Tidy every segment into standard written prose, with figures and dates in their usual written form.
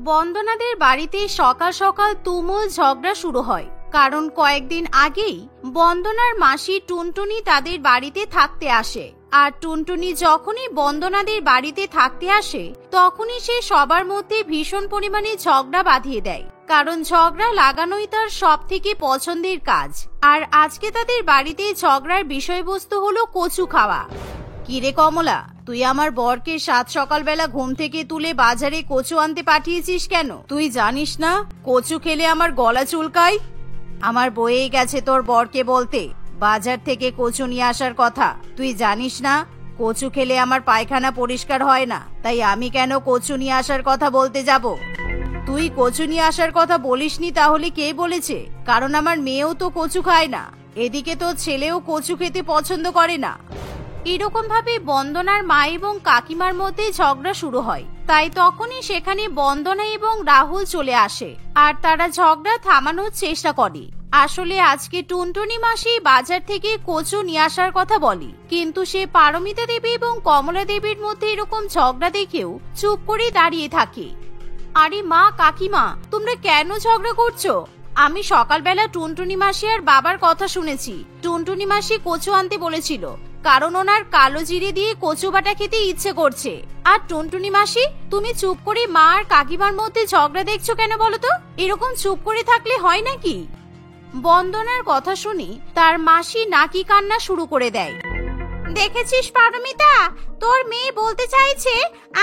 বন্দনাদের বাড়িতে সকাল সকাল তুমুল ঝগড়া শুরু হয়। কারণ কয়েকদিন আগেই বন্দনার মাসি টুনটুনি তাদের বাড়িতে থাকতে আসে। আর টুনটুনি যখনই বন্দনাদের বাড়িতে থাকতে আসে তখনই সে সবার মধ্যে ভীষণ পরিমাণে ঝগড়া বাঁধিয়ে দেয়। কারণ ঝগড়া লাগানোই তার সব থেকে পছন্দের কাজ। আর আজকে তাদের বাড়িতে ঝগড়ার বিষয়বস্তু হলো কচু খাওয়া। কিরে কমলা, তুই আমার বরকে সাত সকালবেলা ঘুম থেকে তুলে বাজারে কচু আনতে পাঠিয়েছিস কেন? তুই জানিস না কচু খেলে আমার গলা চুলকায়? আমার বয়েই গেছে তোর বরকে বলতে বাজার থেকে কচু নিয়ে আসার কথা। তুই জানিস না কচু খেলে আমার পায়খানা পরিষ্কার হয় না, তাই আমি কেন কচু নিয়ে আসার কথা বলতে যাব? তুই কচু নিয়ে আসার কথা বলিসনি তাহলে কে বলেছে? কারণ আমার মেয়েও তো কচু খায় না, এদিকে তো ছেলেও কচু খেতে পছন্দ করে না। এরকম ভাবে বন্দনার মা এবং কাকিমার মধ্যে ঝগড়া শুরু হয়। তাই তখনই সেখানে বন্দনা এবং রাহুল চলে আসে আর তারা ঝগড়া থামানোর চেষ্টা করে। আসলে আজকে টুনটুনি মাসি বাজার থেকে কচু নিয়ে আসার কথা বলে, কিন্তু সে পারমিতা দেবী এবং কমলা দেবীর মধ্যে এরকম ঝগড়া দেখেও চুপ করে দাঁড়িয়ে থাকে। আরে মা, কাকিমা, তোমরা কেন ঝগড়া করছো? আমি সকালবেলা টুনটুনি মাসি আর বাবার কথা শুনেছি। টুনটুনি মাসি কচু আনতে বলেছিল কারণ ওনার কালো জিরে দিয়ে কচু বাটা খেতে ইচ্ছে করছে। আর টুনটুনি মাসি, তুমি চুপ করে মা আর কাকিমার মধ্যে ঝগড়া দেখছো কেন বলো তো? এরকম চুপ করে থাকলে হয় নাকি? বন্দনার কথা শুনে তার মাসি নাকি কান্না শুরু করে দেয়। দেখেছিস পারমিতা, তোর মেয়ে বলতে চাইছে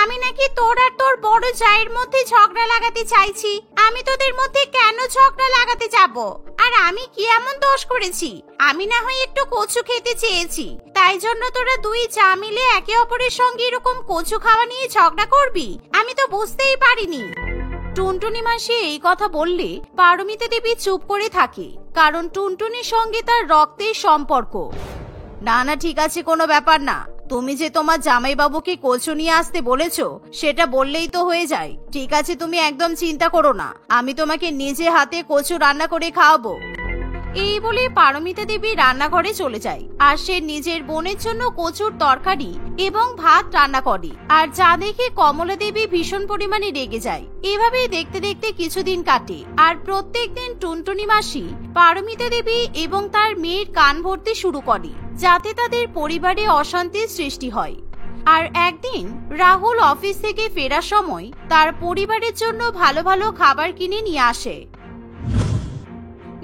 আমি নাকি তোর আর তোর বড় জায়ের মধ্যে ঝগড়া লাগাতে চাইছি। আমি তোদের মধ্যে কেন ঝগড়া লাগাতে যাব? আর আমি কি এমন দোষ করেছি? আমি না হয় একটু কচু খেতে চেয়েছি, তাই জন্য তোরা দুই জা মিলে একে অপরের সঙ্গে এরকম কচু খাওয়া নিয়ে ঝগড়া করবি? আমি তো বুঝতেই পারিনি। টুনটুনি মাসি এই কথা বললে পারমিতা দেবী চুপ করে থাকে, কারণ টুনটুনির সঙ্গে তার রক্তের সম্পর্ক। না না, ঠিক আছে, কোনো ব্যাপার না। তুমি যে তোমার জামাইবাবুকে কচু নিয়ে আসতে বলেছো সেটা বললেই তো হয়ে যায়। ঠিক আছে, তুমি একদম চিন্তা করো না, আমি তোমাকে নিজে হাতে কচু রান্না করে খাওয়াবো। এই বলে পারমিতা দেবী রান্নাঘরে চলে যায় আর সে নিজের বোনের জন্য কচুর তরকারি এবং ভাত রান্না করে। আর যা দেখে কমলা দেবী ভীষণ পরিমাণে রেগে যায়। এভাবেই দেখতে দেখতে কিছুদিন কাটে আর প্রত্যেকদিন টুনটুনি মাসি পারমিতা দেবী এবং তার মেয়ের কান ভরতে শুরু করে, যাতে তাদের পরিবারে অশান্তির সৃষ্টি হয়। আর একদিন রাহুল অফিস থেকে ফেরার সময় তার পরিবারের জন্য ভালো ভালো খাবার কিনে নিয়ে আসে।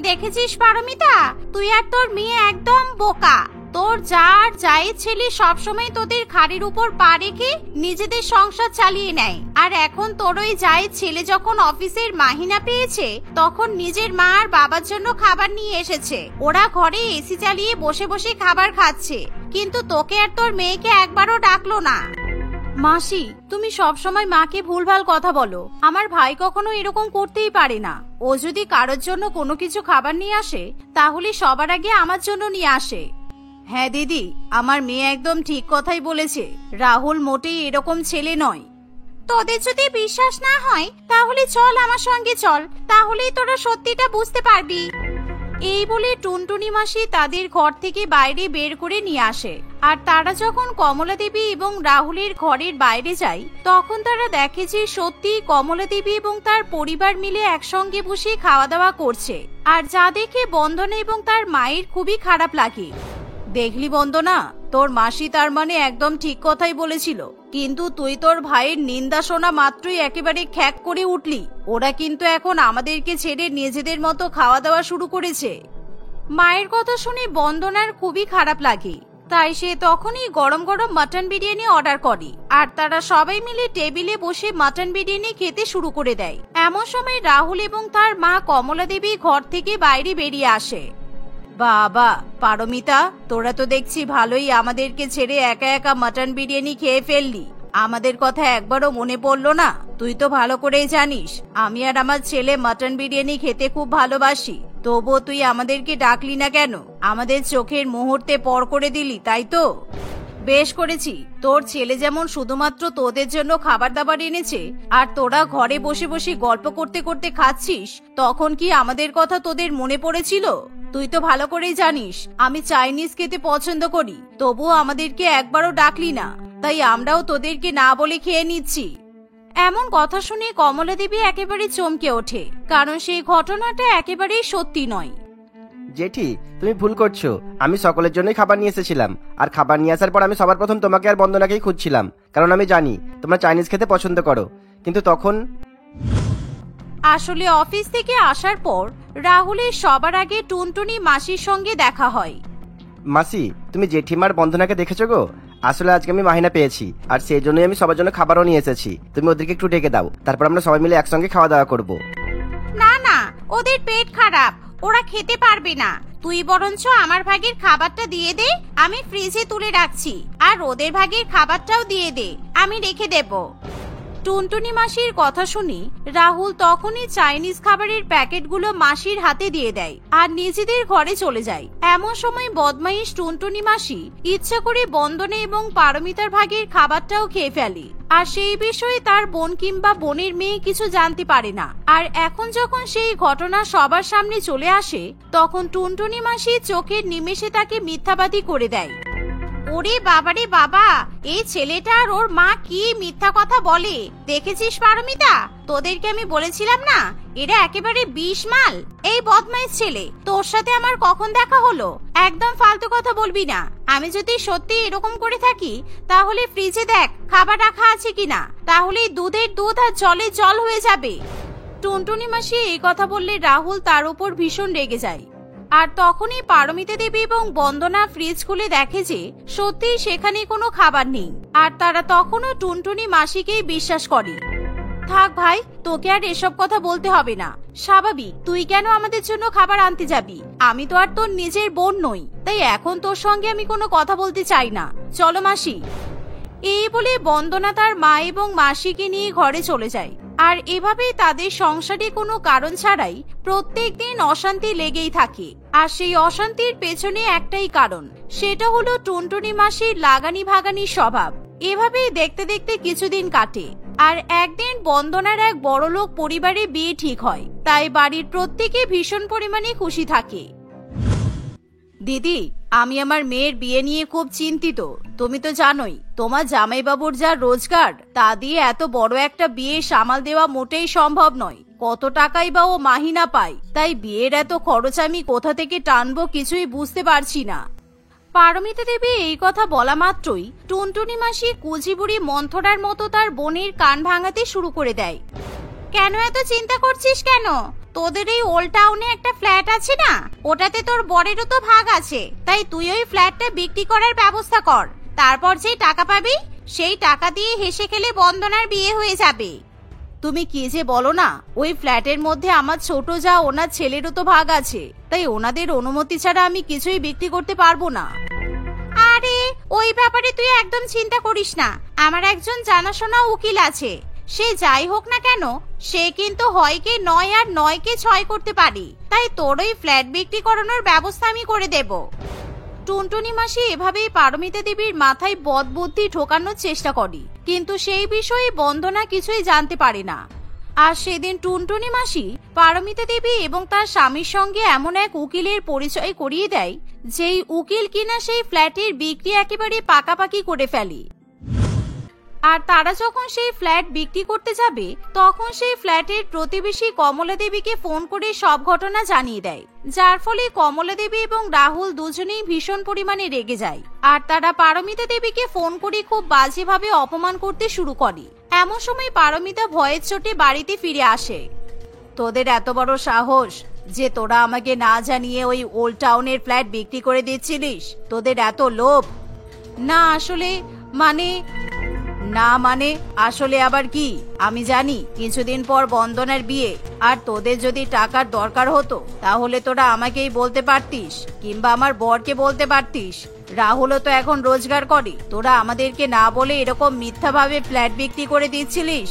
দেখেছিস পারমিতা, তুই আর তোর মেয়ে একদম বোকা। তোর যা আর জায়ের ছেলে সবসময় তোদের ঘাড়ের উপর পা রেখে নিজেদের সংসার চালিয়ে নেয়। আর এখন তোর ওই জায়ের ছেলে যখন অফিসের মাহিনা পেয়েছে তখন নিজের মা আর বাবার জন্য খাবার নিয়ে এসেছে। ওরা ঘরে এসি চালিয়ে বসে বসে খাবার খাচ্ছে, কিন্তু তোকে আর তোর মেয়েকে একবারও ডাকলো না। মাসি, তুমি সবসময় মাকে ভুলভাল কথা বলো। আমার ভাই কখনো এরকম করতেই পারে না। ও যদি কারোর জন্য কোনো কিছু খাবার নিয়ে আসে তাহলে সবার আগে আমার জন্য নিয়ে আসে। হ্যাঁ দিদি, আমার মেয়ে একদম ঠিক কথাই বলেছে। রাহুল মোটেই এরকম ছেলে নয়। তোদের যদি বিশ্বাস না হয় তাহলে চল আমার সঙ্গে চল, তাহলেই তোরা সত্যিটা বুঝতে পারবি। এই বলে টুনটুনি মাসি তাদের ঘর থেকে বাইরে বের করে নিয়ে আসে। আর তারা যখন কমলা দেবী এবং রাহুলের ঘরের বাইরে যায় তখন তারা দেখে যে সত্যি কমলা দেবী এবং তার পরিবার মিলে একসঙ্গে বসে খাওয়া দাওয়া করছে। আর যা দেখে বন্দনা এবং তার মায়ের খুবই খারাপ লাগে। দেখলি বন্দনা, তোর মাসি তার মানে একদম ঠিক কথাই বলেছিল, কিন্তু তুই তোর ভাইয়ের নিন্দা শোনা মাত্রই একেবারে খ্যাক করে উঠলি। ওরা কিন্তু এখন আমাদেরকে ছেড়ে নিজেদের মতো খাওয়া দাওয়া শুরু করেছে। মায়ের কথা শুনে বন্দনার খুবই খারাপ লাগে, তাই সে তখনই গরম গরম মাটন বিরিয়ানি অর্ডার করে। আর তারা সবাই মিলে টেবিলে বসে মাটন বিরিয়ানি খেতে শুরু করে দেয়। এমন সময় রাহুল এবং তার মা কমলা দেবী ঘর থেকে বাইরে বেরিয়ে আসে। বাবা পারমিতা, তোরা তো দেখছি ভালোই আমাদেরকে ছেড়ে একা একা মাটন বিরিয়ানি খেয়ে ফেললি। আমাদের কথা একবারও মনে পড়লো না? তুই তো ভালো করেই জানিস আমি আর আমার ছেলে মাটন বিরিয়ানি খেতে খুব ভালোবাসি, তবুও তুই আমাদেরকে ডাকলি না কেন? আমাদের চোখের মুহূর্তে পর করে দিলি, তাই তো? বেশ করেছি। তোর ছেলে যেমন শুধুমাত্র তোদের জন্য খাবার দাবার এনেছে আর তোরা ঘরে বসে বসে গল্প করতে করতে খাচ্ছিস, তখন কি আমাদের কথা তোদের মনে পড়েছিল? তুই তো ভালো করেই জানিস আমি চাইনিজ খেতে পছন্দ করি, তবুও আমাদেরকে একবারও ডাকলি না, তাই আমরাও তোদেরকে না বলে খেয়ে নিচ্ছি। এমন কথা শুনে কমলা দেবী একেবারে চমকে ওঠে, কারণ সেই ঘটনাটা একেবারেই সত্যি নয়। জেঠি, তুমি ভুল করছো। আমি সকলের জন্যই খাবার নিয়ে এসেছিলাম, আর খাবার নিয়ে আসার পর আমি সবার প্রথম তোমাকে আর বন্দনাকেই খুঁজছিলাম, কারণ আমি জানি তোমরা চাইনিজ খেতে পছন্দ করো। কিন্তু তখন আসলে অফিস থেকে আসার পর রাহুলের সবার আগে টুনটুনি মাসির সঙ্গে দেখা হয়। মাসি, তুমি জেঠিমার বন্দনাকে দেখেছো গো? আসলে আজকে আমি মাহিনা পেয়েছি, আর সেই জন্যই আমি সবার জন্য খাবারও নিয়ে এসেছি। তুমি ওদেরকে একটু ডেকে দাও, তারপর আমরা সবাই মিলে একসঙ্গে খাওয়া দাওয়া করবো। না না, ওদের পেট খারাপ, ওরা খেতে পারবে না। তুই বরঞ্চ আমার ভাগের খাবারটা দিয়ে দে, আমি ফ্রিজে তুলে রাখছি। আর ওদের ভাগের খাবারটাও দিয়ে দে, আমি রেখে দেব। টুনটুনি মাসির কথা শুনি রাহুল তখনই চাইনিজ খাবারের প্যাকেটগুলো মাসির হাতে দিয়ে দেয় আর নিজেদের ঘরে চলে যায়। এমন সময় বদমাইশ টুনটুনি মাসি ইচ্ছা করে বন্দনা এবং পারমিতার ভাগের খাবারটাও খেয়ে ফেলে, আর সেই বিষয়ে তার বোন কিংবা বোনের মেয়ে কিছু জানতে পারে না। আর এখন যখন সেই ঘটনা সবার সামনে চলে আসে, তখন টুনটুনি মাসি চোখের নিমেষে তাকে মিথ্যাবাদী করে দেয়। ওরে বাবারে বাবা, এই ছেলেটা আর ওর মা কি মিথ্যা কথা বলে দেখেছিস পারমিতা? তোদেরকে আমি বলেছিলাম না, এরা একেবারে বিষ মাল। এই বদমাইশ ছেলে, তোর সাথে আমার কখন দেখা হলো? একদম ফালতু কথা বলবি না। আমি যদি সত্যি এরকম করে থাকি, তাহলে ফ্রিজে দেখ খাবার রাখা আছে কিনা, তাহলে দুধের দুধ আর জলের জল হয়ে যাবে। টুনটুনি মাসি এই কথা বললে রাহুল তার উপর ভীষণ রেগে যায়। আর তখনই পারমিতা দেবী এবং বন্দনা ফ্রিজ খুলে দেখে যে সত্যিই সেখানে কোনো খাবার নেই, আর তারা তখনও টুনটুনি মাসিকেই বিশ্বাস করে। থাক ভাই, তোকে আর এসব কথা বলতে হবে না। স্বাভাবিক, তুই কেন আমাদের জন্য খাবার আনতে যাবি? আমি তো আর তোর নিজের বোন নই, তাই এখন তোর সঙ্গে আমি কোনো কথা বলতে চাই না। চলো মাসি। এই বলে বন্দনা তার মা এবং মাসিকে নিয়ে ঘরে চলে যায়। আর এভাবেই তাদের সংসারে কোনো কারণ ছাড়াই প্রত্যেকদিন অশান্তি লেগেই থাকে। আর সেই অশান্তির পেছনে একটাই কারণ, সেটা হলো টুনটুনি মাসির লাগানি ভাগানি স্বভাব। এভাবেই দেখতে দেখতে কিছুদিন কাটে। আর একদিন বন্দনার এক বড়লোক পরিবারে বিয়ে ঠিক হয়, তাই বাড়ির প্রত্যেকে ভীষণ পরিমাণে খুশি থাকে। দিদি, আমি আমার মেয়ের বিয়ে নিয়ে খুব চিন্তিত। তুমি তো জানোই তোমার জামাইবাবুর যা রোজগার, তা দিয়ে এত বড় একটা বিয়ে সামাল দেওয়া মোটেই সম্ভব নয়। কত টাকাই বা ও মাহিনা পায়, তাই বিয়ের এত খরচ আমি কোথা থেকে টানবো কিছুই বুঝতে পারছি না। পারমিতা দেবী এই কথা বলা মাত্রই টুনটুনি মাসি কুচিবুড়ি মন্থরার মতো তার বোনের কান ভাঙাতে শুরু করে দেয়। কেন এত চিন্তা করছিস কেন? তোদের এই ওল্ড টাউনে একটা ফ্ল্যাট আছে না, ওটাতে তোর বরেরও তো ভাগ আছে। তাই তুই ওই ফ্ল্যাটটা বিক্রি করার ব্যবস্থা কর। তারপর যেই টাকা পাবি, সেই টাকা দিয়ে হেসে খেলে বন্দনার বিয়ে হয়ে যাবে। তুমি কি যে বলো না, ওই ফ্ল্যাটের মধ্যে আমার ছোট যা ওনার ছেলেরও তো ভাগ আছে, তাই ওনাদের অনুমতি ছাড়া আমি কিছুই বিক্রি করতে পারবো না। আরে ওই ব্যাপারে তুই একদম চিন্তা করিস না। আমার একজন জানাশোনা উকিল আছে, সে যাই হোক না কেন, সে কিন্তু হয়কে 9 আর 9কে 6 করতে পারি। তাই তোর ওই ফ্ল্যাট বিক্রি করানোর ব্যবস্থা আমি করে দেব। টুনটুনি মাসি এভাবেই পারমিতা দেবীর মাথায় বদবুদ্ধি ঢোকানোর চেষ্টা করে, কিন্তু সেই বিষয়ে বন্দনা কিছুই জানতে পারে না। আর সেদিন টুনটুনি মাসি পারমিতা দেবী এবং তার স্বামীর সঙ্গে এমন এক উকিলের পরিচয় করিয়ে দেয়, যেই উকিল কিনা সেই ফ্ল্যাটের বিক্রি একেবারে পাকাপাকি করে ফেলে। আর তারা যখন সেই ফ্ল্যাট বিক্রি করতে যাবে, তখন সেই ফ্ল্যাটের প্রতিবেশী কমলা দেবীকে ফোন করে সব ঘটনা জানিয়ে দেয়, যার ফলে কমলা দেবী এবং রাহুল দুজনেই ভীষণ পরিমাণে রেগে যায়। আর তারা পারমিতা দেবীকে ফোন করে খুব বাজেভাবে অপমান করতে শুরু করে। এমন সময় পারমিতা ভয়ের চোটে বাড়িতে ফিরে আসে। তোদের এত বড় সাহস যে তোরা আমাকে না জানিয়ে ওই ওল্ড টাউনের ফ্ল্যাট বিক্রি করে দিচ্ছিলিস? তোদের এত লোভ? না আসলে আসলে আবার কি, আমি জানি কিছুদিন পর বন্দনার বিয়ে, আর তোদের যদি টাকার দরকার হতো তাহলে তোরা আমাকেই বলতে পারতিস, কিংবা আমার বরকে বলতে পারতিস। রাহুলও তো এখন রোজগার করে, তোরা আমাদেরকে না বলে এরকম মিথ্যাভাবে ফ্ল্যাট বিক্রি করে দিচ্ছিলিস।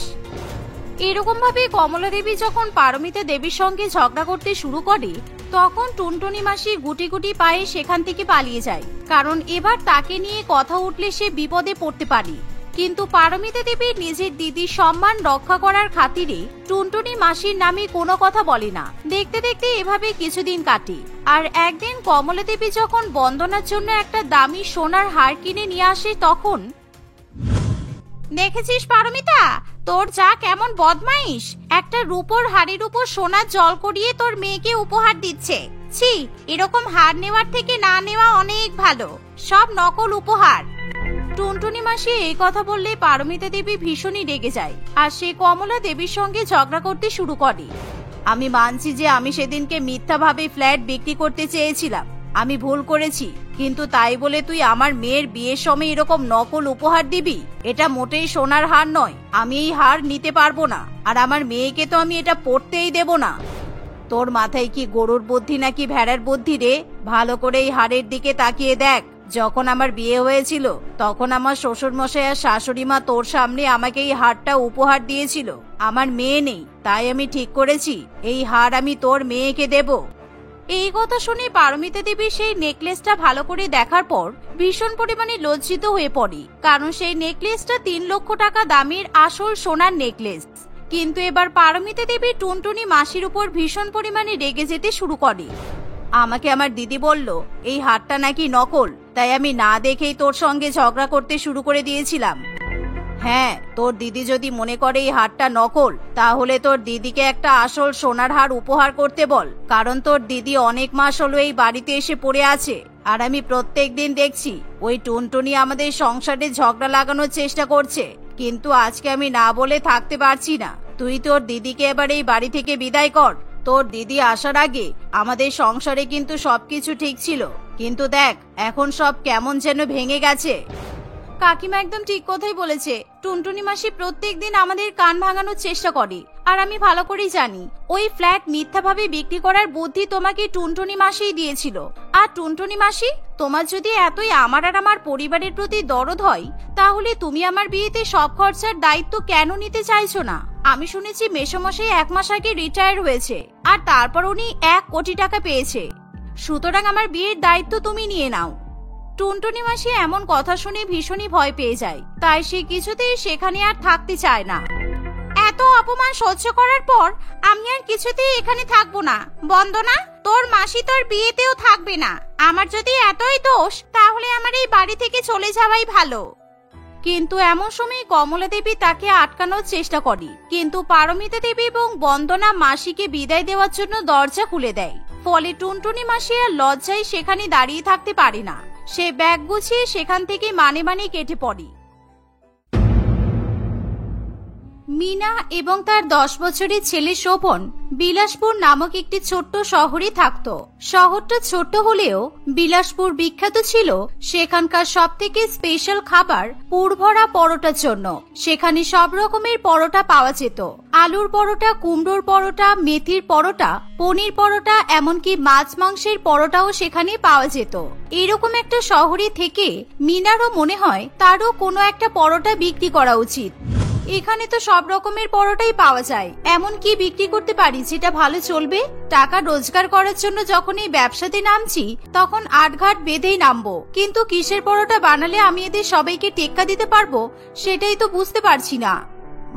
এরকম ভাবে কমলা দেবী যখন পারমিতা দেবীর সঙ্গে ঝগড়া করতে শুরু করে, তখন টুনটুনি মাসি গুটি গুটি পায়ে সেখান থেকে পালিয়ে যায়, কারণ এবার তাকে নিয়ে কথা উঠলে সে বিপদে পড়তে পারে। কিন্তু পারমিতা দেবী নিজের দিদির সম্মান রক্ষা করার খাতিরে টুনটুনি মাসির নামে কোনো কথা বলে না। দেখতে দেখতে এভাবে কিছুদিন কাটে। আর একদিন কমলা দেবী যখন বন্দনার জন্য একটা দামি সোনার হার কিনে নিয়ে আসে, তখন দেখেছিস পারমিতা, তোর যা কেমন বদমাইশ, একটা রূপোর হাড়ির উপর সোনার জল করিয়ে তোর মেয়েকে উপহার দিচ্ছে। ছি, এরকম হার নেওয়ার থেকে না নেওয়া অনেক ভালো, সব নকল উপহার। টুনটুনি মাসি এই কথা বললে পারমিতা দেবী ভীষণই রেগে যায় আর সে কমলা দেবীর সঙ্গে ঝগড়া করতে শুরু করে। আমি মানছি যে আমি সেদিনকে মিথ্যাভাবে ফ্ল্যাট বিক্রি করতে চেয়েছিলাম, আমি ভুল করেছি, কিন্তু তাই বলে তুই আমার মেয়ের বিয়ের সময় এরকম নকল উপহার দিবি? এটা মোটেই সোনার হার নয়, আমি এই হার নিতে পারবো না, আর আমার মেয়েকে তো আমি এটা পরতেই দেব না। তোর মাথায় কি গরুর বুদ্ধি নাকি ভেড়ার বুদ্ধি রে? ভালো করে এই হারের দিকে তাকিয়ে দেখ। যখন আমার বিয়ে হয়েছিল তখন আমার শ্বশুর মশাই আর শাশুড়ি মা তোর সামনে আমাকে এই হারটা উপহার দিয়েছিল। আমার মেয়ে নেই, তাই আমি ঠিক করেছি এই হার আমি তোর মেয়েকে দেব। এই কথা শুনে পারমিতা দেবী সেই নেকলেসটা ভালো করে দেখার পর ভীষণ পরিমাণে লজ্জিত হয়ে পড়ে, কারণ সেই নেকলেসটা 3 লক্ষ টাকা দামের আসল সোনার নেকলেস। কিন্তু এবার পারমিতা দেবী টুনটুনি মাসির উপর ভীষণ পরিমাণে রেগে যেতে শুরু করে। আমাকে আমার দিদি বলল এই হারটা নাকি নকল, তাই আমি না দেখেই তোর সঙ্গে ঝগড়া করতে শুরু করে দিয়েছিলাম। হ্যাঁ, তোর দিদি যদি মনে করে এই হারটা নকল, তাহলে তোর দিদিকে একটা আসল সোনার হার উপহার করতে বল, কারণ তোর দিদি অনেক মাস হলো এই বাড়িতে এসে পড়ে আছে, আর আমি প্রত্যেকদিন দেখছি ওই টুনটুনি আমাদের সংসারে ঝগড়া লাগানোর চেষ্টা করছে। কিন্তু আজকে আমি না বলে থাকতে পারছি না, তুই তোর দিদিকে এবার এই বাড়ি থেকে বিদায় কর। তোর দিদি আসার আগে আমাদের সংসারে কিন্তু সবকিছু ঠিক ছিল, কিন্তু দেখ এখন সব কেমন যেন ভেঙে গেছে। কাকিমা একদম ঠিক কথাই বলেছে, টুনটুনি মাসি প্রত্যেকদিন আমাদের কান ভাঙানোর চেষ্টা করে, আর আমি ভালো করেই জানি ওই ফ্ল্যাট মিথ্যাভাবে বিক্রি করার বুদ্ধি তোমাকে টুনটুনি মাসিই দিয়েছিল। আর টুনটুনি মাসি, তোমার যদি এতই আমার আর আমার পরিবারের প্রতি দরদ হয়, তাহলে তুমি আমার বিয়েতে সব খরচার দায়িত্ব কেন নিতে চাইছো না? আমি শুনেছি মেসোমশাই 1 মাস আগে রিটায়ার হয়েছে, আর তারপর উনি 1 কোটি টাকা পেয়েছে, সুতরাং আমার বিয়ের দায়িত্ব তুমি নিয়ে নাও। টুনটুনি মাসি এমন কথা শুনে ভীষণই ভয় পেয়ে যায়, তাই সে কিছুতেই সেখানে আর থাকতে চায় না। এত অপমান সহ্য করার পর আমি আর কিছুতেই এখানে থাকবো না। বন্দনা, তোর মাসি তোর বিয়েতেও থাকবে না। আমার যদি এতই দোষ, তাহলে আমার এই বাড়ি থেকে চলে যাওয়াই ভালো। কিন্তু এমন সময় কমলা দেবী তাকে আটকানোর চেষ্টা করে, কিন্তু পারমিতা দেবী এবং বন্দনা মাসিকে বিদায় দেওয়ার জন্য দরজা খুলে দেয়। ফলে টুনটুনি মাসি আর লজ্জায় সেখানে দাঁড়িয়ে থাকতে পারে না, সে ব্যাগ গুছিয়ে সেখান থেকে মানে কেটে পড়ে। মিনা এবং তার 10 বছরের ছেলে শোভন বিলাসপুর নামক একটি ছোট্ট শহরে থাকত। শহরটা ছোট্ট হলেও বিলাসপুর বিখ্যাত ছিল সেখানকার সবথেকে স্পেশাল খাবার পুরভরা পরোটার জন্য। সেখানে সব রকমের পরোটা পাওয়া যেত, আলুর পরোটা, কুমড়োর পরোটা, মেথির পরোটা, পনির পরোটা, এমনকি মাছ মাংসের পরোটাও সেখানে পাওয়া যেত। এরকম একটা শহরে থেকে মিনারও মনে হয় তারও কোনো একটা পরোটা বিক্রি করা উচিত। এখানে তো সব রকমের পরোটাই পাওয়া যায়, এমন কি বিক্রি করতে পারি যেটা ভালো চলবে? টাকা রোজগার করার জন্য যখন এই ব্যবসাতে নামছি তখন আটঘাট বেঁধেই নামবো, কিন্তু কিসের পরোটা বানালে আমি এদের সবাইকে টেক্কা দিতে পারবো সেটাই তো বুঝতে পারছি না।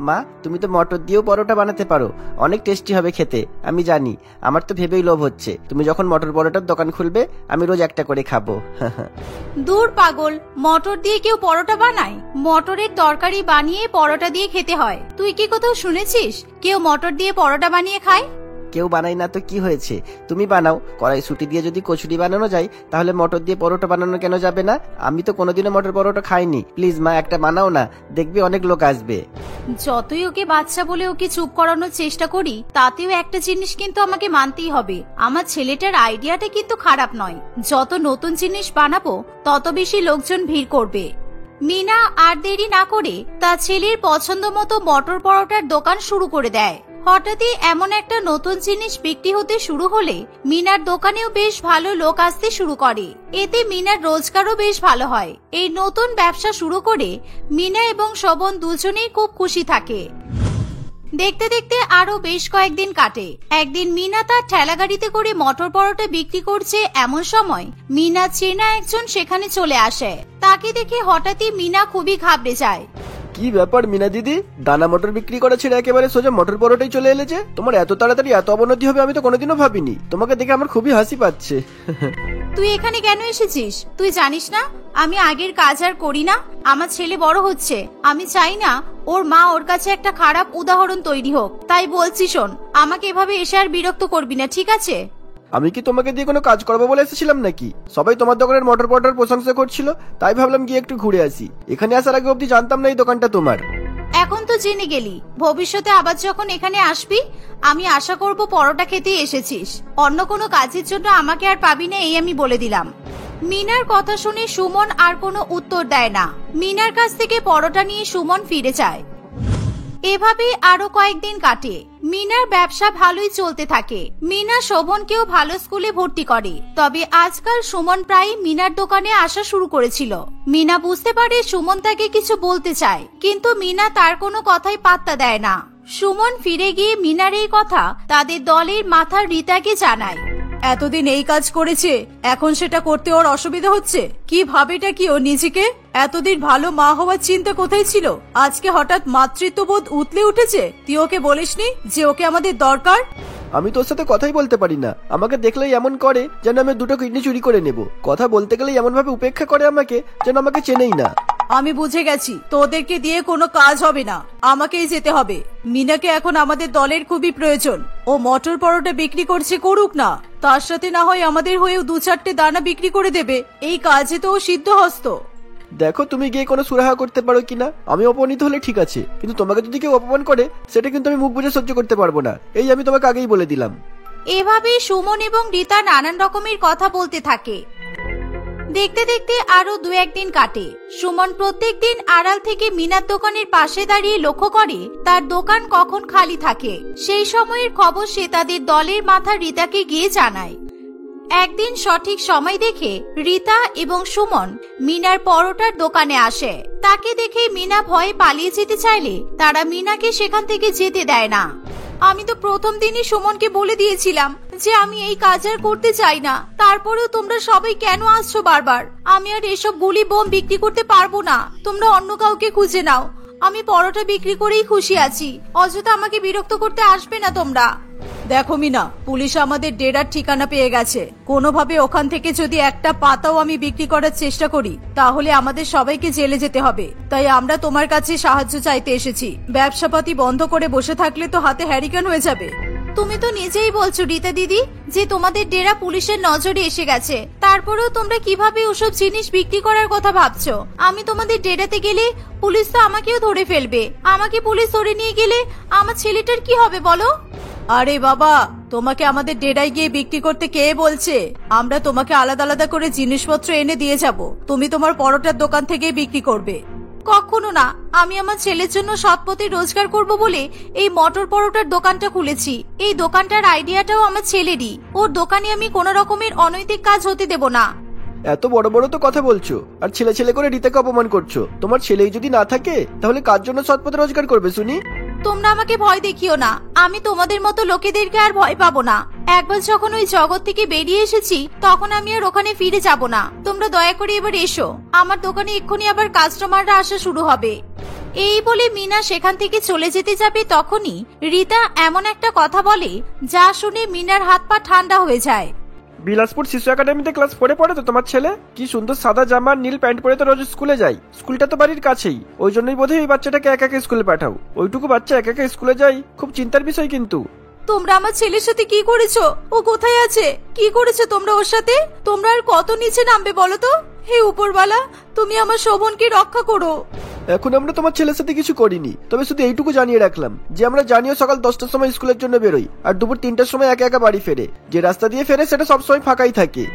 মা, তুমি তো মটর দিয়েও পরোটা বানাতে পারো, অনেক টেস্টি হবে খেতে, আমি জানি। আমার তো ভেবেই লোভ হচ্ছে, তুমি যখন মটর পরোটার দোকান খুলবে আমি রোজ একটা করে খাবো। দূর পাগল, মটর দিয়ে কেউ পরোটা বানায়? মটরের তরকারি বানিয়ে পরোটা দিয়ে খেতে হয়। তুই কি কোথাও শুনেছিস কেউ মটর দিয়ে পরোটা বানিয়ে খায়? কেউ বানাই না তো কি হয়েছে, তুমি বানাও। কড়াইশুঁটি দিয়ে যদি কচুরি বানানো যায়, তাহলে মটর দিয়ে পরোটা বানানো কেন যাবে না? আমি তো কোনোদিনও মটর পরোটা খাইনি, প্লিজ মা একটা বানাও না, দেখবি অনেক লোক আসবে। যতই ওকে বাচ্চা বলে ওকে চুপ করানোর চেষ্টা করি, তাতেও একটা জিনিস কিন্তু আমাকে মানতেই হবে, আমার ছেলেটার আইডিয়াটা কিন্তু খারাপ নয়। যত নতুন জিনিস বানাবো তত বেশি লোকজন ভিড় করবে। মিনা আর দেরি না করে তার ছেলের পছন্দ মতো মটর পরোটার দোকান শুরু করে দেয়। হঠাৎই এমন একটা নতুন জিনিস বিক্রি হতে শুরু হলে মিনার দোকানেও বেশ ভালো লোক আসতে শুরু করে, এতে মিনার রোজগারও বেশ ভালো হয়। এই নতুন ব্যবসা শুরু করে মিনা এবং শোভন দুজনেই খুব খুশি থাকে। দেখতে দেখতে আরো বেশ কয়েকদিন কাটে। একদিন মিনা তার ঠেলা গাড়িতে করে মটর পরোটা বিক্রি করছে, এমন সময় মিনা চেনা একজন সেখানে চলে আসে। তাকে দেখে হঠাৎই মিনা খুবই ঘাবড়ে যায়। কি ব্যাপার মিনা দিদি, দানা মটর বিক্রি করা ছেড়ে একেবারে সোজা মটর পরোটাই চলে এলে যে? তোমার এত তাড়াতাড়ি এত অবনতি হবে আমি তো কোনোদিনও ভাবিনি। তোমাকে দেখে আমার খুবই হাসি পাচ্ছে। তুই এখানে কেন এসেছিস? তুই জানিস না আমি আগের কাজ আর করি না? আমার ছেলে বড় হচ্ছে, আমি চাই না ওর মা ওর কাছে একটা খারাপ উদাহরণ তৈরি হোক। তাই বলছি শোন, আমাকে এভাবে এসে আর বিরক্ত করবি না, ঠিক আছে? আমি কি তোমাকে দিয়ে কোনো কাজ করবো বলে এসেছিলাম নাকি? সবাই তোমার দোকানের মটর পটর প্রশংসা করছিল, তাই ভাবলাম গিয়ে একটু ঘুরে আসি। এখানে আসার আগে অব্দি জানতাম না এই দোকানটা তোমার। এখন তো জেনে গেলি, ভবিষ্যতে আবার যখন এখানে আসবি আমি আশা করব পরোটা খেতে এসেছিস, অন্য কোনো কাজের জন্য আমাকে আর পাবি না, এই আমি বলে দিলাম। মিনার কথা শুনে সুমন আর কোনো উত্তর দেয় না। মিনার কাছ থেকে পরোটা নিয়ে সুমন ফিরে যায়। এভাবে আরো কয়েকদিন কাটে। মিনার ব্যবসা ভালোই চলতে থাকে। মিনা শোভনকেও ভালো স্কুলে ভর্তি করে। তবে আজকাল সুমন প্রায় মিনার দোকানে আসা শুরু করেছিল। মিনা বুঝতে পারে সুমন তাকে কিছু বলতে চায়, কিন্তু মিনা তার কোনো কথাই পাত্তা দেয় না। সুমন ফিরে গিয়ে মিনার এই কথা তাদের দলের মাথা রিতাকে জানায়। এতদিন এই কাজ করেছে, এখন সেটা করতে ওর অসুবিধা হচ্ছে। কি ভাবেটা কি ও নিজেকে? এতদিন ভালো মা হওয়ার চিন্তা কোথায় ছিল? আজকে হঠাৎ মাতৃত্ববোধ উতলে উঠেছে। তুই ওকে বলিসনি যে ওকে আমাদের দরকার? আমি তোর সাথে কথাই বলতে পারি না। আমাকে দেখলেই এমন করে যেন আমি দুটো কিডনি চুরি করে নেব। কথা বলতে গেলেই এমন ভাবে উপেক্ষা করে আমাকে যেন আমাকে চেনেই না। আমি বুঝে গেছি, তোদেরকে দিয়ে কোনো কাজ হবে না, আমাকেই যেতে হবে। মিনাকে এখন আমাদের দলের খুবই প্রয়োজন। ও মটর পরোটা বিক্রি করছে, করুক না। তার সাথে না হয় আমাদের হয়েও 2-4টে দানা বিক্রি করে দেবে। এই কাজে তো ও সিদ্ধহস্ত। দেখো তুমি গিয়ে কোনো সুরাহা করতে পারো কিনা। আমি অপমানিত হলে ঠিক আছে, কিন্তু তোমাকে যদি কেউ অপমান করে সেটা কিন্তু আমি মুখ বুজে সহ্য করতে পারবো না। এই আমি তোমাকে আগেই বলে দিলাম। এভাবেই সুমন এবং রিতা নানান রকমের কথা বলতে থাকে। দেখতে দেখতে আরো 2-1 দিন কাটে। সুমন প্রত্যেকদিন আড়াল থেকে মিনার দোকানের পাশে দাঁড়িয়ে লক্ষ্য করে তার দোকান কখন খালি থাকে। সেই সময়ের খবর সে তাদের দলের মাথা রিতাকে গিয়ে জানায়। একদিন সঠিক সময় দেখে রিতা এবং সুমন মিনার পরোটার দোকানে আসে। তাকে দেখে মিনা ভয়ে পালিয়ে যেতে চাইলে তারা মিনাকে সেখান থেকে যেতে দেয় না। আমি তো প্রথম দিনই সুমনকে বলে দিয়েছিলাম যে আমি এই কাজ আর করতে চাই না। তারপরেও তোমরা সবাই কেন আসছো বারবার? আমি আর এসব গুলি বোম বিক্রি করতে পারবো না। তোমরা অন্য কাউকে খুঁজে নাও। আমি পরোটা বিক্রি করেই খুশি আছি। অযথা আমাকে বিরক্ত করতে আসবে না তোমরা। দেখো মিনা, পুলিশ আমাদের ডেরার ঠিকানা পেয়ে গেছে। কোনোভাবে ওখান থেকে যদি একটা পাতাও আমি বিক্রি করার চেষ্টা করি তাহলে আমাদের সবাইকে জেলে যেতে হবে। তাই আমরা তোমার কাছে সাহায্য চাইতে এসেছি। ব্যবসাপাতি বন্ধ করে বসে থাকলে তো হাতে হ্যারিকেন হয়ে যাবে। তুমি তো নিজেই বলছো রিতা দিদি যে তোমাদের ডেরা পুলিশের নজরে এসে গেছে। তারপরেও তোমরা কিভাবে ওসব জিনিস বিক্রি করার কথা ভাবছো? আমি তোমাদের ডেরাতে গেলে পুলিশ তো আমাকেও ধরে ফেলবে। আমাকে পুলিশ ধরে নিয়ে গেলে আমার ছেলেটার কি হবে বলো? আরে বাবা, তোমাকে আমাদের ডেরায় গিয়ে বিক্রি করতে কে বলছে? আমরা তোমাকে আলাদা আলাদা করে জিনিসপত্র এনে দিয়ে যাব। তুমি তোমার পরোটার দোকান থেকেই বিক্রি করবে। কখনো না। আমি আমার ছেলের জন্য সৎ পথে রোজগার করব বলে এই মটর পরোটার দোকানটা খুলেছি। এই দোকানটার আইডিয়াটাও আমার ছেলেরই। ওর দোকানে আমি কোনো রকমের অনৈতিক কাজ হতে দেব না। এত বড় বড় তো কথা বলছো, আর ছেলে ছেলে করে রিতাকে অপমান করছো। তোমার ছেলেই যদি না থাকে তাহলে কার জন্য সৎ পথে রোজগার করবে শুনি? তোমরা আমাকে ভয় দেখিও না। আমি তোমাদের মতো লোকেদেরকে আর ভয় পাবো না। একবার যখন ওই জগৎ থেকে বেরিয়ে এসেছি তখন আমি আর ওখানে ফিরে যাব না। তোমরা দয়া করে এবার এসো। আমার দোকানে এক্ষুনি আবার কাস্টমাররা আসা শুরু হবে। এই বলে মিনা সেখান থেকে চলে যেতে যাবে তখনই রিতা এমন একটা কথা বলে যা শুনে মিনার হাত পা ঠান্ডা হয়ে যায়। বিলাসপুর শিশু একাডেমিতে ক্লাস 4-এ পড়ে তো তোমার ছেলে? কি সুন্দর সাদা জামা নীল প্যান্ট পরে তো রোজ স্কুলে যায়। স্কুলটা তো বাড়ির কাছেই, ওই জন্যই বোধহয় এই বাচ্চাটাকে একা একা স্কুলে পাঠাও। ওইটুকু বাচ্চা একা একা স্কুলে যায়, খুব চিন্তার বিষয়। কিন্তু তোমরা আমার ছেলের সাথে কি করেছো? ও কোথায় আছে? কি করেছো তোমরা ওর সাথে? তোমরা আর কত নিচে নামবে বলো তো? হে উপরওয়ালা, তুমি আমার শোভনকে রক্ষা করো। এখন আমরা তোমার ছেলের সাথে কিছু করিনি, তবে শুধু এইটুকু জানিয়ে রাখলাম যে আমরা জানিও সকাল 10টার সময় স্কুলের জন্য বেরোই আর দুপুর 3টার সময় একা একা বাড়ি ফেরে। যে রাস্তা দিয়ে ফেরে সেটা সবসময় ফাঁকাই থাকে।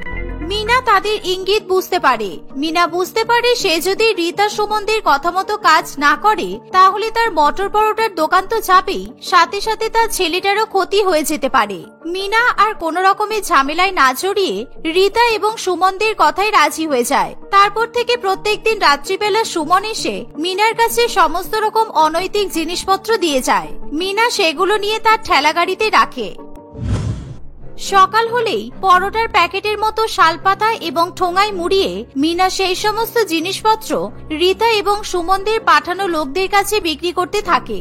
মিনা তাদের ইঙ্গিত বুঝতে পারে। মিনা বুঝতে পারে সে যদি রিতা সুমনদের কথা মতো কাজ না করে তাহলে তার মটর পরোটার দোকান তো যাবেই, সাথে সাথে তার ছেলেটারও ক্ষতি হয়ে যেতে পারে। মিনা আর কোন রকমের ঝামেলায় না জড়িয়ে রিতা এবং সুমনদের কথায় রাজি হয়ে যায়। তারপর থেকে প্রত্যেকদিন রাত্রিবেলা সুমন এসে মিনার কাছে সমস্ত রকম অনৈতিক জিনিসপত্র দিয়ে যায়। মিনা সেগুলো নিয়ে তার ঠেলা গাড়িতে রাখে। সকাল হলেই পরোটার প্যাকেটের মতো শালপাতা এবং ঠোঙায় মুড়িয়ে মিনা সেই সমস্ত জিনিসপত্র রিতা এবং সুমনদের পাঠানো লোকদের কাছে বিক্রি করতে থাকে।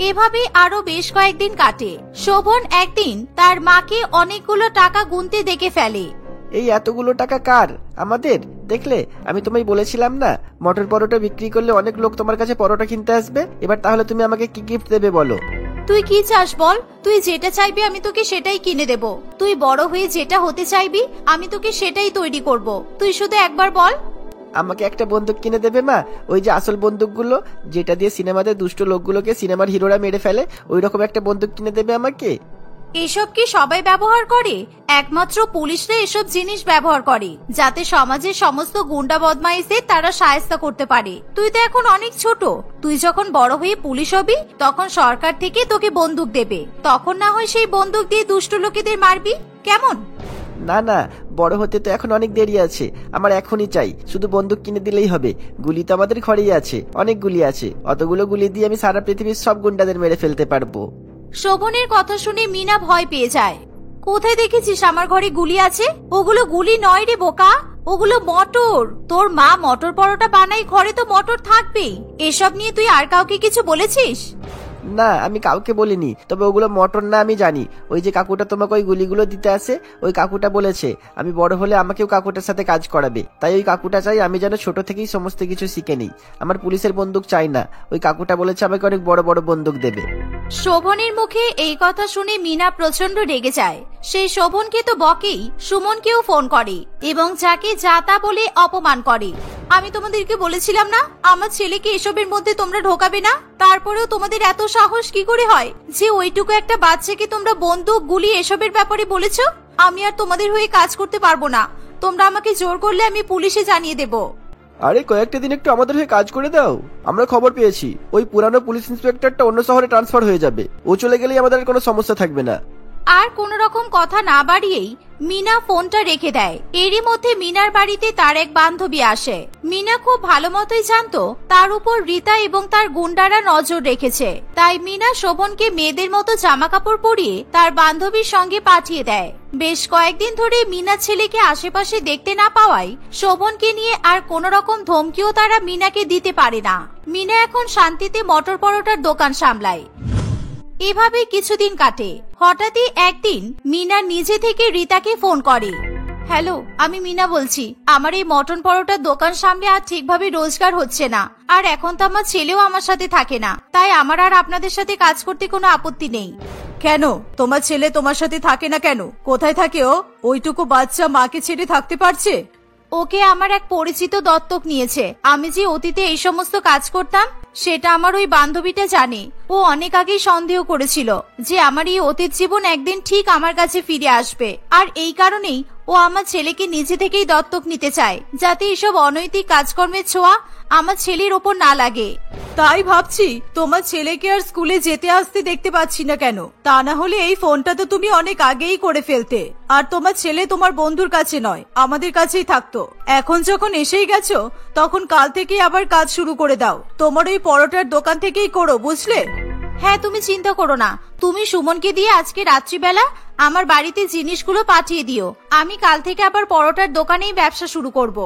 এভাবে আরো বেশ কয়েকদিন কাটে। শোভন একদিন তার মাকে অনেকগুলো টাকা গুনতে দেখে ফেলে। এই এতগুলো টাকা কার? আমাদের? দেখলে, আমি তোমায় বলেছিলাম না মটর পরোটা বিক্রি করলে অনেক লোক তোমার কাছে পরোটা কিনতে আসবে। এবার তাহলে তুমি আমাকে কি গিফট দেবে বলো? তুই কি চাস বল? তুই যেটা চাইবি আমি তোকে সেটাই কিনে দেব। তুই বড় হয়ে যেটা হতে চাইবি আমি তোকে সেটাই তৈরি করব। তুই শুধু একবার বল। আমাকে একটা বন্দুক কিনে দেবে মা? ওই যে আসল বন্দুকগুলো, যেটা দিয়ে সিনেমাতে দুষ্ট লোকগুলোকে সিনেমার হিরোরা মেরে ফেলে, ওই রকম একটা বন্দুক কিনে দেবে আমাকে। এসব কি সবাই ব্যবহার করে? একমাত্র পুলিশরা এসব জিনিস ব্যবহার করে যাতে সমাজের সমস্ত গুন্ডা বদমাইশদের তারা শায়েস্তা করতে পারে। তুই তো এখন অনেক ছোট। তুই যখন বড় হয়ে পুলিশ হবি তখন সরকার থেকে তোকে বন্দুক দেবে, তখন না হয় সেই বন্দুক দিয়ে দুষ্ট লোকেদের মারবি, কেমন? না না, বড় হতে তো এখন অনেক দেরি আছে। আমার এখনই চাই, শুধু বন্দুক কিনে দিলেই হবে। গুলি তো আমাদের ঘরেই আছে, অনেক গুলি আছে। অতগুলো গুলি দিয়ে আমি সারা পৃথিবীর সব গুন্ডাদের মেরে ফেলতে পারবো। শোভনের কথা শুনে মিনা ভয় পেয়ে যায়। কোথায় দেখেছিস আমার ঘরে গুলি আছে? ওগুলো গুলি নয় রে বোকা, ওগুলো মটর। তোর মা মটর পরোটা বানাই, ঘরে তো মটর থাকবেই। এসব নিয়ে তুই আর কাউকে কিছু বলেছিস? না, আমি কাউকে বলিনি। তবে ওগুলো মটর না আমি জানি। ওই যে কাকুটা তোমাকে ওই গুলিগুলো দিতে আসে, ওই কাকুটা বলেছে আমি বড় হলে আমাকেও কাকুটার সাথে কাজ করাবে। তাই ওই কাকুটা চাই আমি যেন ছোট থেকেই সমস্ত কিছু শিখে নিই। আমার পুলিশের বন্দুক চাই না। ওই কাকুটা বলেছে আমাকে অনেক বড় বড় বন্দুক দেবে। শোভনের মুখে এই কথা শুনে মিনা প্রচন্ড রেগে যায়। সেই শোভনকে তো বকেই, সুমনকেও ফোন করে এবং যাকে যা তা বলে অপমান করে। আমি তোমাদেরকে বলেছিলাম না আমার ছেলেকে এসবের মধ্যে তোমরা ঢোকাবে না? তারপরেও তোমাদের এত সাহস কি করে হয় যে ওইটুকু একটা বাচ্চাকে তোমরা বন্দুক গুলি এসবের ব্যাপারে বলেছো? আমি আর তোমাদের হয়ে কাজ করতে পারবো না। তোমরা আমাকে জোর করলে আমি পুলিশে জানিয়ে দেব। আরে কয়েকটা দিন একটু আমাদের হয়ে কাজ করে দাও। আমরা খবর পেয়েছি ওই পুরানো পুলিশ ইন্সপেক্টরটা অন্য শহরে ট্রান্সফার হয়ে যাবে। ও চলে গেলেই আমাদের কোনো সমস্যা থাকবে না। আর কোন রকম কথা না বাড়িয়েই মিনা ফোনটা রেখে দেয়। এরই মধ্যে মিনার বাড়িতে তার এক বান্ধবী আসে। মিনা খুব ভালো মতোই জানতো তার উপর রীতা এবং তার গুন্ডারা নজর রেখেছে। তাই মিনা শোভনকে মেয়েদের মতো জামা কাপড় পরিয়ে তার বান্ধবীর সঙ্গে পাঠিয়ে দেয়। বেশ কয়েকদিন ধরে মিনা ছেলেকে আশেপাশে দেখতে না পাওয়ায় শোভনকে নিয়ে আর কোন রকম ধমকিও তারা মিনাকে দিতে পারে না। মিনা এখন শান্তিতে মটর পরোটার দোকান সামলায়। এভাবে কিছুদিন কাটে। হঠাৎই একদিন মিনা নিজে থেকে রীতাকে ফোন করে। হ্যালো, আমি মিনা বলছি। আমার এই মটন পরোটার দোকান সামনে আর ঠিকভাবে রোজগার হচ্ছে না। আর এখন তো আমার ছেলেও আমার সাথে থাকে না। তাই আমার আর আপনাদের সাথে কাজ করতে কোনো আপত্তি নেই। কেন তোমার ছেলে তোমার সাথে থাকে না কেন? কোথায় থাকে ও? ওইটুকু বাচ্চা মাকে ছেড়ে থাকতে পারছে? ওকে আমার এক পরিচিত দত্তক নিয়েছে। আমি যে অতীতে এই সমস্ত কাজ করতাম সেটা আমার ওই বান্ধবীটা জানে। ও অনেক আগেই সন্দেহ করেছিল যে আমার এই অতীত জীবন একদিন ঠিক আমার কাছে ফিরে আসবে। আর এই কারণেই ও আমার ছেলেকে নিজে থেকেই দত্তক নিতে চায়, যাতে এসব অনৈতিক কাজকর্মের ছোঁয়া আমার ছেলের ওপর না লাগে। তাই ভাবছি তোমার ছেলেকে আর স্কুলে যেতে আসতে দেখতে পাচ্ছি না কেন। তা না হলে এই ফোনটা তো তুমি অনেক আগেই করে ফেলতে। আর তোমার ছেলে তোমার বন্ধুর কাছে নয়, আমাদের কাছেই থাকতো। এখন যখন এসেই গেছো তখন কাল থেকেই আবার কাজ শুরু করে দাও। তোমার ওই পরোটার দোকান থেকেই করো, বুঝলে? হ্যাঁ, তুমি চিন্তা করো না। তুমি সুমনকে দিয়ে আজকে রাত্রিবেলা আমার বাড়িতে জিনিসগুলো পাঠিয়ে দিও। আমি কাল থেকে আবার পরোটার দোকানেই ব্যবসা শুরু করব।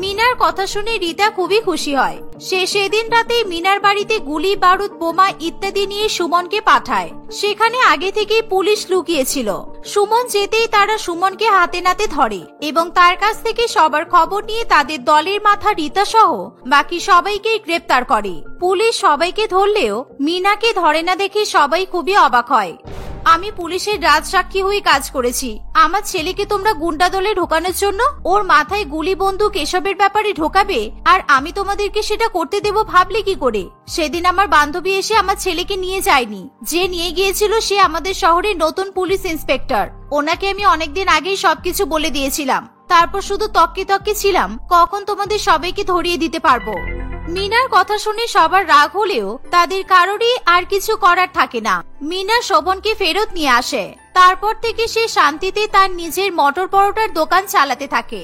মিনার কথা শুনে রীতা খুবই খুশি হয়। সে সেদিন রাতে মিনার বাড়িতে গুলি বারুদ বোমা ইত্যাদি নিয়ে সুমনকে পাঠায়। সেখানে আগে থেকেই পুলিশ লুকিয়েছিল। সুমন যেতেই তারা সুমনকে হাতে নাতে ধরে এবং তার কাছ থেকে সবার খবর নিয়ে তাদের দলের মাথা রীতা সহ বাকি সবাইকে গ্রেপ্তার করে। পুলিশ সবাইকে ধরলেও মিনাকে ধরে না দেখে সবাই খুবই অবাক হয়। আমি পুলিশের রাজসাক্ষী হয়ে কাজ করেছি। আমার ছেলেকে তোমরা গুন্ডা দলে ঢোকানোর জন্য ওর মাথায় গুলি বন্দুক এসবের ব্যাপারে ঢোকাবে, আর আমি তোমাদেরকে সেটা করতে দেব ভাবলে কি করে? সেদিন আমার বান্ধবী এসে আমার ছেলেকে নিয়ে যায়নি। যে নিয়ে গিয়েছিল সে আমাদের শহরের নতুন পুলিশ ইন্সপেক্টর। ওনাকে আমি অনেকদিন আগেই সবকিছু বলে দিয়েছিলাম। তারপর শুধু তককে তককে ছিলাম কখন তোমাদের সবাইকে ধরিয়ে দিতে পারবো। মিনার কথা শুনে সবার রাগ হলেও তাদের কারোরই আর কিছু করার থাকে না। মিনা শোভনকে ফেরত নিয়ে আসে। তারপর থেকে সে শান্তিতে তার নিজের মটর পরোটার দোকান চালাতে থাকে।